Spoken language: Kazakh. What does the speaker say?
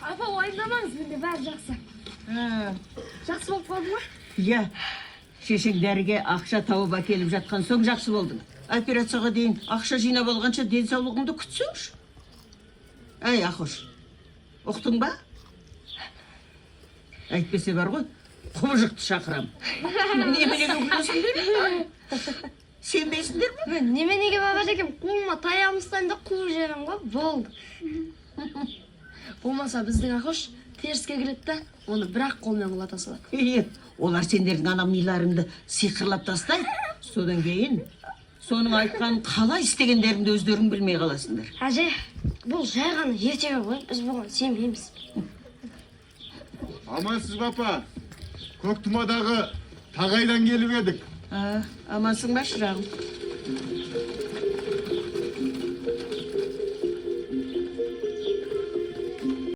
Апа, уайымдамаңыз, менде бәрі жақсы. Жақсы болып қалды ма? Иә, шешең дәріге ақша тауып әкеліп жатқан соң жақсы болдың. Операцияға дейін ақша жинап алғанша денсаулығыңды күтсеңші. Әй, Ақош, ұқтың ба? Әйтпесе бар ғой, құбыжықты шақырам. Неменеге күлесіңдер? Сенбейсіңдер ме? Неменеге баба жекем, қолыма таяғым ұстайын да қуып жіберем ғой, болды. Болмаса біздің Ақош теріске кіреді да, оны бірақ қолмен құлата салады. Олар сендердің ана миларыңды сиқырлап тастайды. Содан кейін соның айтқанын қалай істегендеріңді өздерің білмей қаласыңдар. Әже, бұл жай ғана ертегі ғой, біз бұған сенбейміз. Амансыз папа. Көктұмадағы тағайдан келіп едік. Амансың ба, шырағым?